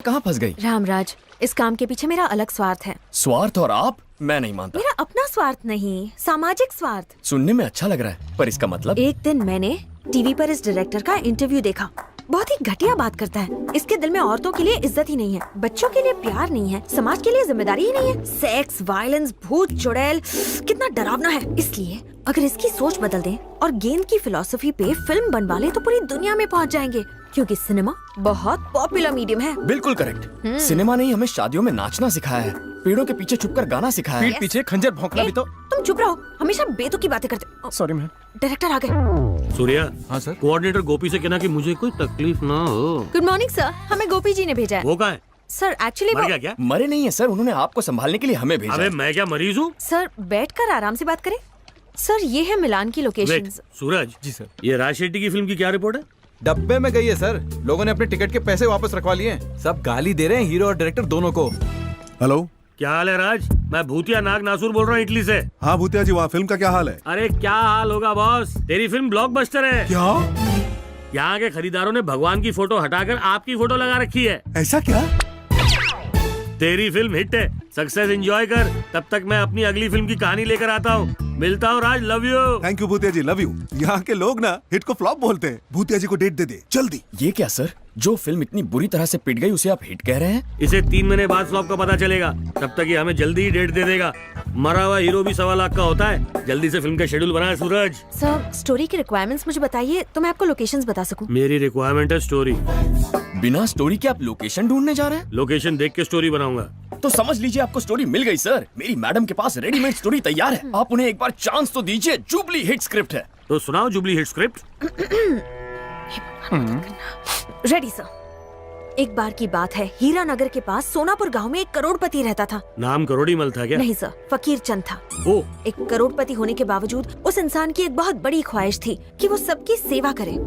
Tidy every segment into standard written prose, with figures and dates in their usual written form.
कहाँ फंस गई? रामराज, इस काम के पीछे मेरा अलग स्वार्थ है। स्वार्थ? और आप? मैं नहीं मानता। मेरा अपना स्वार्थ नहीं, सामाजिक स्वार्थ। सुनने में अच्छा लग रहा है, पर इसका मतलब? एक दिन मैंने टीवी पर इस डायरेक्टर का इंटरव्यू देखा। बहुत ही घटिया बात करता है। इसके दिल में औरतों के लिए इज्जत ही नहीं है, बच्चों के लिए प्यार नहीं है, समाज के लिए जिम्मेदारी ही नहीं है। सेक्स, वायलेंस, भूत चुड़ैल, कितना डरावना है। इसलिए अगर इसकी सोच बदल दें और गेंद की फिलॉसफी पे फिल्म बनवा ले तो पूरी दुनिया में पहुंच जाएंगे, क्योंकि सिनेमा बहुत पॉपुलर मीडियम है। बिल्कुल करेक्ट। सिनेमा ने ही हमें शादियों में नाचना सिखाया है, पेड़ों के पीछे छुपकर गाना सिखाया है। पीठ पीछे खंजर भौंकना भी तो। तुम चुप रहो, हमेशा बेतुकी बातें करते। Sorry ma'am. डायरेक्टर आ गए। सूर्या। हाँ सर। कोऑर्डिनेटर गोपी से कहना कि मुझे कोई तकलीफ ना हो। गुड मॉर्निंग सर, हमें गोपी जी ने भेजा है। वो कहाँ है? सर एक्चुअली मर गया क्या? मरे नहीं है सर, उन्होंने आपको संभालने के लिए हमें भेजा अबे है। मैं क्या मरीज हूँ? सर बैठकर आराम से बात करें। सर ये है मिलान की वेट, लोकेशन। सूरज। जी सर। ये राज शेट्टी की फिल्म की क्या रिपोर्ट है? डब्बे में गई है सर। लोगों ने अपने टिकट के पैसे वापस रखवा लिए हैं। सब गाली दे रहे हैं हीरो और डायरेक्टर दोनों को। हेलो। क्या हाल है राज? मैं भूतिया नाग नासूर बोल रहा हूँ इटली से। हाँ भूतिया जी, वहाँ फिल्म का क्या हाल है? अरे क्या हाल होगा बॉस, तेरी फिल्म ब्लॉकबस्टर है। क्या? यहाँ के खरीदारों ने भगवान की फोटो हटाकर आपकी फोटो लगा रखी है। ऐसा क्या? तेरी फिल्म हिट है, सक्सेस एंजॉय कर। तब तक मैं अपनी अगली फिल्म की कहानी लेकर आता हूँ। मिलता हूँ राज, लव यू। थैंक यू भूतिया जी, लव यू। यहाँ के लोग ना हिट को फ्लॉप बोलते हैं। भूतिया जी को डेट दे दे जल्दी। ये क्या सर, जो फिल्म इतनी बुरी तरह से पिट गई उसे आप हिट कह रहे हैं? इसे 3 महीने बाद फ्लॉप का पता चलेगा, तब तक ये हमें जल्दी ही डेट दे देगा। मरा हुआ हीरो भी 1.25 लाख का होता है। जल्दी से फिल्म का शेड्यूल बना सूरज। सर स्टोरी की रिक्वायरमेंट्स मुझे बताइए तो मैं आपको लोकेशंस बता सकूं। मेरी रिक्वायरमेंट है स्टोरी। बिना स्टोरी के आप लोकेशन ढूंढने जा रहे हैं? लोकेशन देख के स्टोरी बनाऊंगा। तो समझ लीजिए आपको स्टोरी मिल गई सर। मेरी मैडम के पास रेडीमेड स्टोरी तैयार है, आप उन्हें एक बार चांस तो दीजिए। जुबली हिट स्क्रिप्ट है। तो सुनाओ jubilee hit script. Ready sir. एक बार की बात है, हीरा नगर के पास सोनापुर गांव में एक करोड़पति रहता था। नाम करोड़ीमल था क्या? नहीं सर, फकीर चंद था। ओ, एक करोड़पति होने के बावजूद उस इंसान की एक बहुत बड़ी ख्वाहिश थी कि वो सबकी सेवा करे।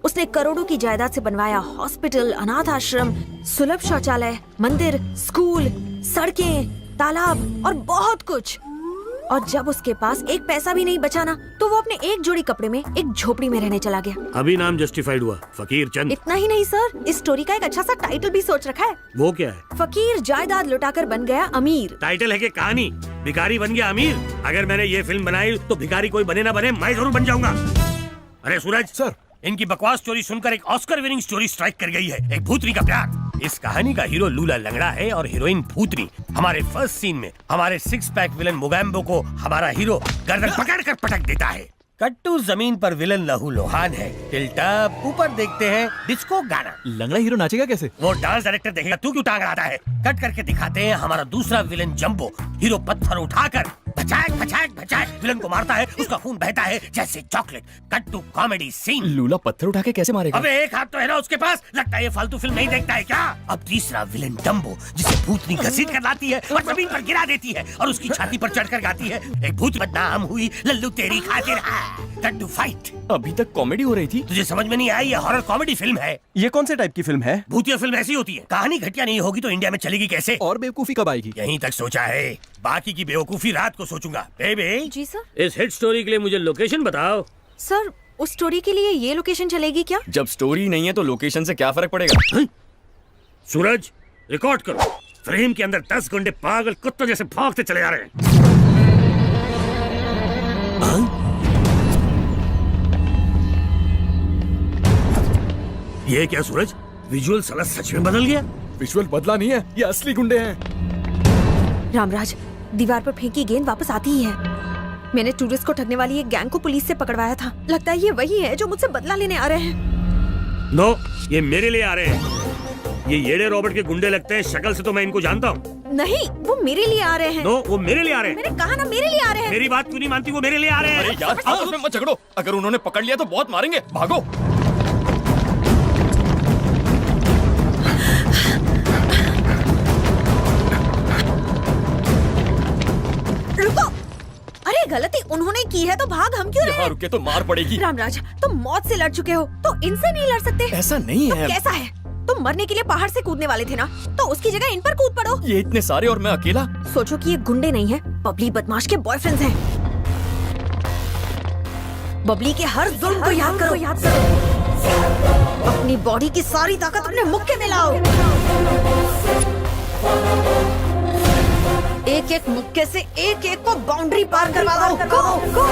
उसने करोड़ों की जायदाद से बनवाया हॉस्पिटल, अनाथ आश्रम, सुलभ शौचालय, मंदिर, स्कूल, सड़कें, तालाब और बहुत कुछ। और जब उसके पास एक पैसा भी नहीं बचा ना, तो वो अपने एक जोड़ी कपड़े में एक झोपड़ी में रहने चला गया। अभी नाम जस्टिफाइड हुआ, फकीर चंद। इतना ही नहीं सर, इस स्टोरी का एक अच्छा सा टाइटल भी सोच रखा है। वो क्या है? फकीर जायदाद लुटाकर बन गया अमीर। टाइटल है कि कहानी? भिखारी बन गया अमीर। अगर मैंने ये फिल्म बनाई तो भिखारी कोई बने ना बने, मैं जरूर बन जाऊंगा। अरे सूरज सर। इनकी बकवास स्टोरी सुनकर एक ऑस्कर विनिंग स्टोरी स्ट्राइक कर गई है, एक भूतनी का प्यार। इस कहानी का हीरो लूला लंगड़ा है और हीरोइन भूतनी। हमारे फर्स्ट सीन में हमारे 6 पैक विलन मोगैम्बो को हमारा हीरो गर्दन पकड़कर पटक देता है। कट्टू जमीन पर विलन लहू लोहान है। टिल्टअप ऊपर देखते हैं डिस्को गाना। लंगड़ा हीरो नाचेगा कैसे? वो डांस डायरेक्टर देखेगा, तू क्यों टांग रहा है। कट करके दिखाते हैं हमारा दूसरा विलन जंबो। हीरो पत्थर उठाकर भचाक भचाक भचाक विलन को मारता है, उसका खून बहता है जैसे chocolate. Cut to comedy scene. लूला पत्थर उठा के कैसे मारेगा? अबे एक हाथ तो है ना उसके पास, लगता है ये फालतू फिल्म नहीं देखता है क्या। अब तीसरा विलन डम्बो, जिसे भूतनी घसीट कर लाती है और जमीन पर गिरा देती है और उसकी छाती पर चढ़कर गाती है, एक भूत बदनाम हुई लल्लू तेरी खातिर। Cut to fight. अभी तक कॉमेडी हो रही थी। तुझे समझ में नहीं आई, ये हॉरर कॉमेडी फिल्म है। ये कौन से टाइप की फिल्म है? भूतिया फिल्म ऐसी होती है, कहानी घटिया नहीं होगी तो इंडिया में चलेगी कैसे। और बेवकूफी कब आएगी? यहीं तक सोचा है, बाकी की बेवकूफी रात को सोचूंगा। बेबी जी सर। इस हिट स्टोरी के लिए मुझे लोकेशन बताओ। सर उस स्टोरी के लिए ये लोकेशन चलेगी क्या? जब स्टोरी नहीं है तो लोकेशन से क्या फर्क पड़ेगा? सूरज रिकॉर्ड करो। फ्रेम के अंदर 10 गुंडे पागल कुत्तों जैसे भागते चले जा रहे हैं। ये क्या सूरज, विजुअल साला सच में बदल गया। विजुअल बदला नहीं है, ये असली गुंडे हैं। रामराज, दीवार पर फेंकी गेंद वापस आती ही है। मैंने टूरिस्ट को ठगने वाली एक गैंग को पुलिस से पकड़वाया था। लगता है ये वही है जो मुझसे बदला लेने आ रहे हैं। नो, ये मेरे लिए आ रहे हैं। ये येड़े रॉबर्ट के गुंडे लगते हैं, शक्ल से तो मैं इनको जानता हूँ। नहीं, वो मेरे लिए आ रहे हैं। नो, वो मेरे लिए आ रहे हैं। मैंने कहा ना मेरे लिए आ रहे हैं। मेरी बात क्यों नहीं मानती? वो मेरे लिए आ रहे हैं। अरे यार आपस में मत झगड़ो, अगर उन्होंने पकड़ लिया तो बहुत मारेंगे, भागो। रुको, अरे गलती उन्होंने की है तो भाग हम क्यों रहे यहाँ हैं? रुके तो मार पड़ेगी। रामराज, तुम मौत से लड़ चुके हो तो इनसे नहीं लड़ सकते। ऐसा नहीं है। कैसा है? तुम मरने के लिए पहाड़ से कूदने वाले थे ना, तो उसकी जगह इन पर कूद पड़ो। ये इतने सारे और मैं अकेला। सोचो कि ये गुंडे नहीं है, बबली बदमाश के बॉयफ्रेंड्स हैं। बबली के हर जुल्म को याद करो। अपनी बॉडी की सारी ताकत अपने मुक्के में लाओ। एक एक मुक्के से एक एक को बाउंड्री पार करवा दो। गो।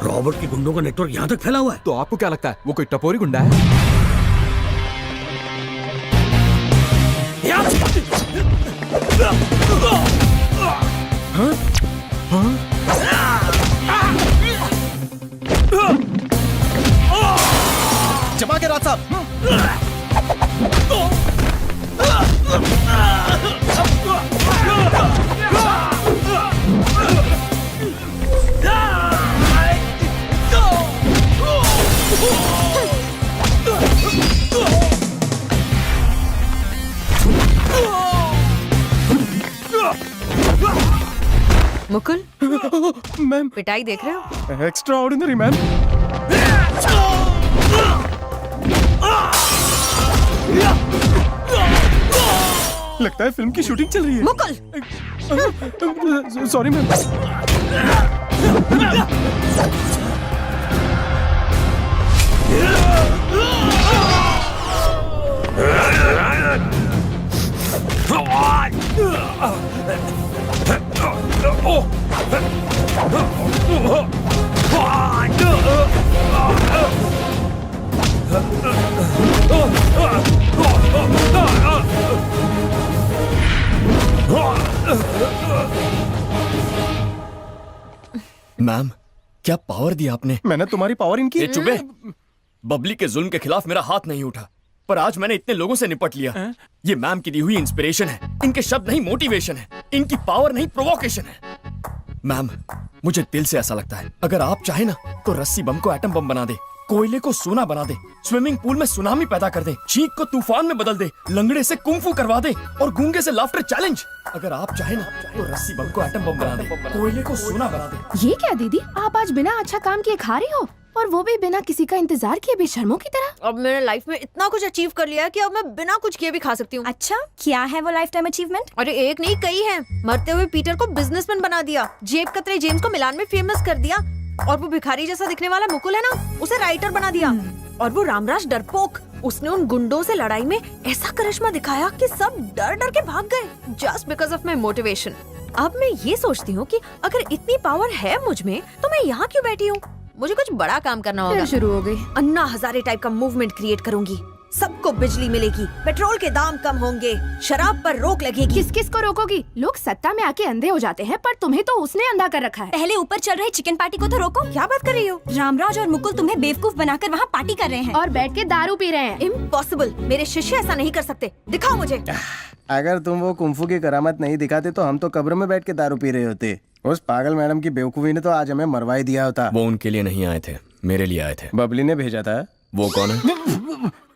रॉबर्ट के गुंडों का नेटवर्क यहाँ तक फैला हुआ है। तो आपको क्या लगता है वो कोई टपोरी गुंडा है? जमा के राज साहब। मुकुल, मैम, पिटाई देख रहे हो? Extra ordinary ma'am. लगता है फिल्म की शूटिंग चल रही है। Mukul, sorry ma'am. मैम, क्या पावर दिया आपने? मैंने तुम्हारी पावर इनकी। ये चुप है। बबली के जुल्म के खिलाफ मेरा हाथ नहीं उठा, पर आज मैंने इतने लोगों से निपट लिया। ये मैम की दी हुई इंस्पिरेशन है, इनके शब्द नहीं मोटिवेशन है, इनकी पावर नहीं प्रोवोकेशन है। मैम, मुझे दिल से ऐसा लगता है, अगर आप चाहे ना तो रस्सी बम को एटम बम बना दे, कोयले को सोना बना दे, स्विमिंग पूल में सुनामी पैदा कर दे, चीख को तूफान में बदल दे, लंगड़े से कुंफू करवा दे और गूंगे से लाफ्टर चैलेंज। अगर आप चाहे ना तो रस्सी बम को एटम बम बना दे, कोयले को सोना बना दे। ये क्या दीदी, आप आज बिना अच्छा काम किए खा रही हो, और वो भी बिना किसी का इंतजार किए बेशर्मों की तरह। अब मैंने लाइफ में इतना कुछ अचीव कर लिया है कि अब मैं बिना कुछ किए भी खा सकती हूँ। अच्छा, क्या है वो लाइफ टाइम अचीवमेंट? अरे एक नहीं कई हैं। मरते हुए पीटर को बिजनेसमैन बना दिया, जेब कतरे जेम्स को मिलान में फेमस कर दिया, और वो भिखारी जैसा दिखने वाला मुकुल है ना, उसे राइटर बना दिया। और वो रामराज डरपोक, उसने उन गुंडों से लड़ाई में ऐसा करिश्मा दिखाया कि सब डर डर के भाग गए, just because of my motivation. अब मैं ये सोचती हूँ कि अगर इतनी पावर है मुझ में तो मैं यहाँ क्यों बैठी हूँ? मुझे कुछ बड़ा काम करना होगा। फिर शुरू हो गई। अन्ना हजारे टाइप का मूवमेंट क्रिएट करूंगी, सबको बिजली मिलेगी, पेट्रोल के दाम कम होंगे, शराब पर रोक लगेगी। किस किस को रोकोगी? लोग सत्ता में आके अंधे हो जाते हैं, पर तुम्हें तो उसने अंधा कर रखा है। पहले ऊपर चल रहे चिकन पार्टी को तो रोको। क्या बात कर रही हो? रामराज और मुकुल तुम्हें बेवकूफ बनाकर वहाँ पार्टी कर रहे हैं। और बैठ के दारू पी रहे हैं। इम्पॉसिबल, मेरे शिष्य ऐसा नहीं कर सकते। दिखाओ मुझे। अगर तुम वो कुंफू की करामत नहीं दिखाते तो हम तो कब्र में बैठ के दारू पी रहे होते। उस पागल मैडम की बेवकूफी ने तो आज हमें मरवा ही दिया होता। वो उनके लिए नहीं आए थे, मेरे लिए आए थे। बबली ने भेजा था। वो कौन है?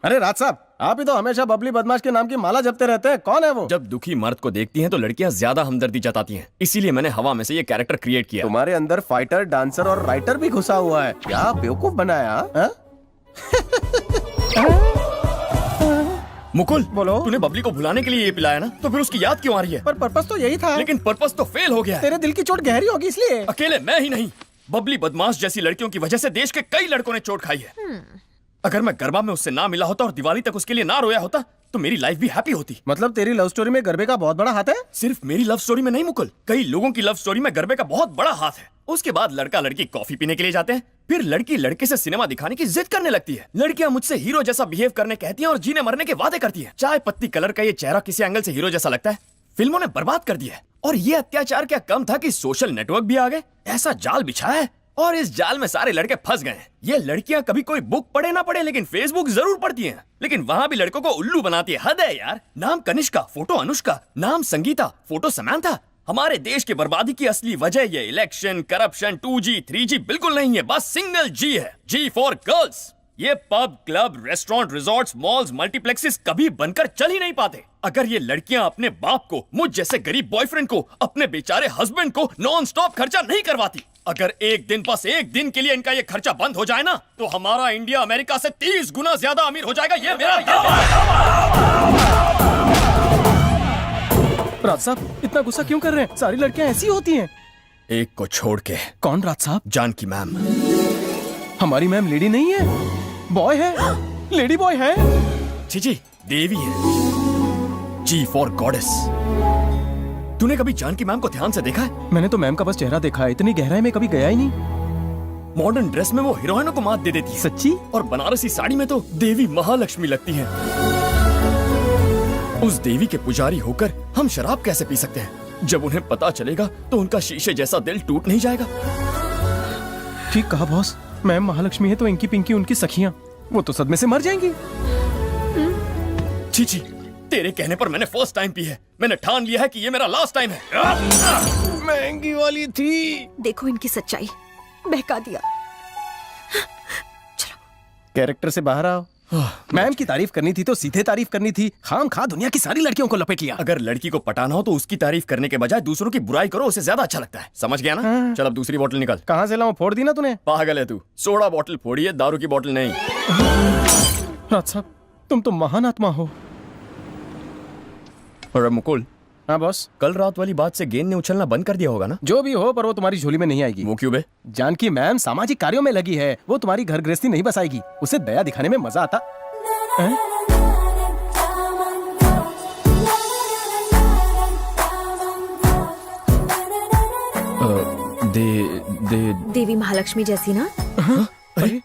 अरे राज साहब, आप ही तो हमेशा बबली बदमाश के नाम की माला जपते रहते हैं। कौन है वो? जब दुखी मर्द को देखती हैं तो लड़कियां ज्यादा हमदर्दी जताती हैं, इसीलिए मैंने हवा में से ये कैरेक्टर क्रिएट किया। तुम्हारे अंदर फाइटर, डांसर और राइटर भी घुसा हुआ है। क्या बेवकूफ बनाया हा? मुकुल, बोलो। तूने बबली को भुलाने के लिए ये पिलाया ना, तो फिर उसकी याद क्यों आ रही है? पर पर्पस तो यही था। लेकिन पर्पस तो फेल हो गया है। तेरे दिल की चोट गहरी होगी इसलिए। अकेले मैं ही नहीं, बबली बदमाश जैसी लड़कियों की वजह से देश के कई लड़कों ने चोट खाई है। अगर मैं गरबा में उससे ना मिला होता और दिवाली तक उसके लिए ना रोया होता तो मेरी लाइफ भी हैप्पी होती। मतलब तेरी लव स्टोरी में गरबे का बहुत बड़ा हाथ है? सिर्फ मेरी लव स्टोरी में नहीं मुकुल, कई लोगों की लव स्टोरी में गरबे का बहुत बड़ा हाथ है। उसके बाद लड़का लड़की कॉफी पीने के लिए जाते हैं, फिर लड़की लड़के से सिनेमा दिखाने की जिद करने लगती है। लड़कियां मुझसे हीरो जैसा बिहेव करने कहती हैं और जीने मरने के वादे करती हैं। चाय पत्ती कलर का ये चेहरा किसी एंगल से हीरो जैसा लगता है, फिल्मों ने बर्बाद कर दिया है। और ये अत्याचार क्या कम था कि सोशल नेटवर्क भी आ गए, ऐसा जाल बिछाया है और इस जाल में सारे लड़के फंस गए हैं। ये लड़कियां कभी कोई बुक पढ़े ना पढ़े लेकिन फेसबुक जरूर पढ़ती हैं, लेकिन वहां भी लड़कों को उल्लू बनाती है। हद है यार। नाम कनिष्का, फोटो अनुष्का, नाम संगीता, फोटो समांथा। हमारे देश की बर्बादी की असली वजह ये इलेक्शन, करप्शन, 2G, 3G बिल्कुल नहीं है, बस सिंगल G है। G for girls. ये pub, club, restaurant, resorts, malls, multiplexes कभी बनकर चल ही नहीं पाते अगर ये लड़कियां अपने बाप को, मुझ जैसे गरीब बॉयफ्रेंड को, अपने बेचारे हस्बैंड को नॉन स्टॉप खर्चा नहीं करवाती। अगर एक दिन, बस एक दिन के लिए इनका ये खर्चा बंद हो जाए ना, तो हमारा इंडिया अमेरिका से 30 गुना ज्यादा अमीर हो जाएगा। ये मेरा राज साहब, इतना गुस्सा क्यों कर रहे हैं? सारी लड़कियां ऐसी होती हैं। एक को छोड़ के। कौन राज साहब? जानकी मैम। हमारी मैम लेडी नहीं है, बॉय है, लेडी बॉय है। जी देवी है, जी फॉर गॉडेस। तूने कभी जानकी मैम को ध्यान से देखा है? मैंने तो मैम का बस चेहरा देखा है, इतनी गहराई में कभी गया ही नहीं। मॉडर्न ड्रेस में वो हीरोइनों को मात दे देती है। सच्ची? और बनारसी साड़ी में तो देवी महालक्ष्मी लगती है। उस देवी के पुजारी होकर हम शराब कैसे पी सकते हैं? जब उन्हें पता चलेगा तो उनका शीशे जैसा दिल टूट नहीं जाएगा? ठीक कहा बॉस, मैम महालक्ष्मी है तो इंकी पिंकी उनकी सखियां, वो तो सदमे से मर जाएंगी। छी, तेरे कहने पर मैंने फर्स्ट टाइम पी है। मैंने ठान लिया है कि ये मेरा लास्ट टाइम है। महंगी वाली थी। देखो इनकी सच्चाई, बहका दिया। कैरेक्टर से बाहर आओ। मैम की तारीफ करनी थी तो सीधे तारीफ करनी थी, खाम खा दुनिया की सारी लड़कियों को लपेट लिया। अगर लड़की को पटाना हो तो उसकी तारीफ करने के बजाय दूसरों की बुराई करो, उसे ज्यादा अच्छा लगता है। समझ गया ना? चल अब दूसरी बोतल निकाल। कहाँ से लाऊं? फोड़ दी ना तूने। पागल है तू, सोडा बोतल फोड़ी है, दारू की बोतल नहीं। राज साहब, तुम तो महान आत्मा हो। और मुकुल, हाँ बॉस। कल रात वाली बात से गेंद ने उछलना बंद कर दिया होगा ना? जो भी हो, पर वो तुम्हारी झोली में नहीं आएगी। वो क्यों बे? जानकी मैम सामाजिक कार्यों में लगी है, वो तुम्हारी घर गृहस्थी नहीं बसाएगी। उसे दया दिखाने में मजा आता है? देवी महालक्ष्मी जैसी ना? अरे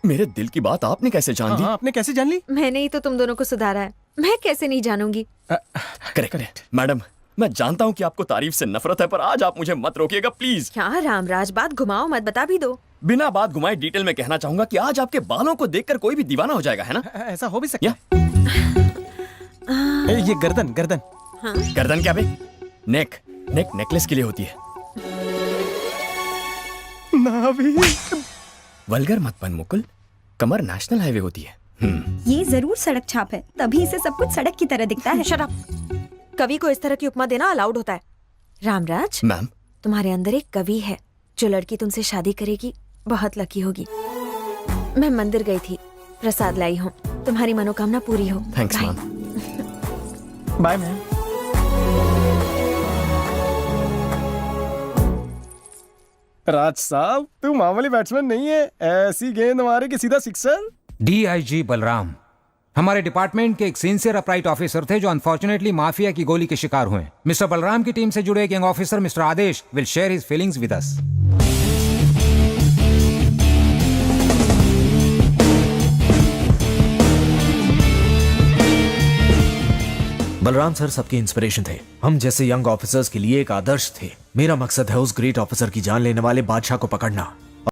मेरे दिल की बात आपने कैसे जान ली? हाँ, आपने कैसे जान ली? मैंने ही तो तुम दोनों को सुधारा है, मैं कैसे नहीं जानूंगी? करेक्ट मैडम, मैं जानता हूँ कि आपको तारीफ से नफरत है, पर आज आप मुझे मत रोकिएगा प्लीज। क्या रामराज, बात घुमाओ मत, बता भी दो। बिना बात घुमाए डिटेल में कहना चाहूंगा कि आज आपके बालों को देखकर कोई भी दीवाना हो जाएगा, है ना? ऐसा हो भी सकता या? है। ये गर्दन गर्दन। गर्दन क्या बे? नेक नेकलेस के लिए होती है। नाभि। वल्गर मत बन मुकुल, कमर नेशनल हाईवे होती है। ये जरूर सड़क छाप है, तभी इसे सब कुछ सड़क की तरह दिखता है। Shut up. कवि को इस तरह की उपमा देना अलाउड होता है। रामराज, मैम, तुम्हारे अंदर एक कवि है। जो लड़की तुमसे शादी करेगी बहुत लकी होगी। मैं मंदिर गई थी, प्रसाद लाई हूँ। तुम्हारी मनोकामना पूरी हो। Thanks bye. Ma'am. Bye ma'am. Raj साहब, तू मामूली बैट्समैन नहीं है, ऐसी गेंद मारे कि सीधा सिक्सर। डीआईजी बलराम हमारे डिपार्टमेंट के एक सिंसियर अपराइट ऑफिसर थे जो अनफॉर्चुनेटली माफिया की गोली के शिकार हुए। मिस्टर बलराम की टीम से जुड़े एक young officer mister Adesh will share his feelings with us. Balram sir सबके इंस्पिरेशन थे, हम जैसे यंग ऑफिसर्स के लिए एक आदर्श थे। मेरा मकसद है उस ग्रेट ऑफिसर की जान लेने वाले बादशाह को पकड़ना।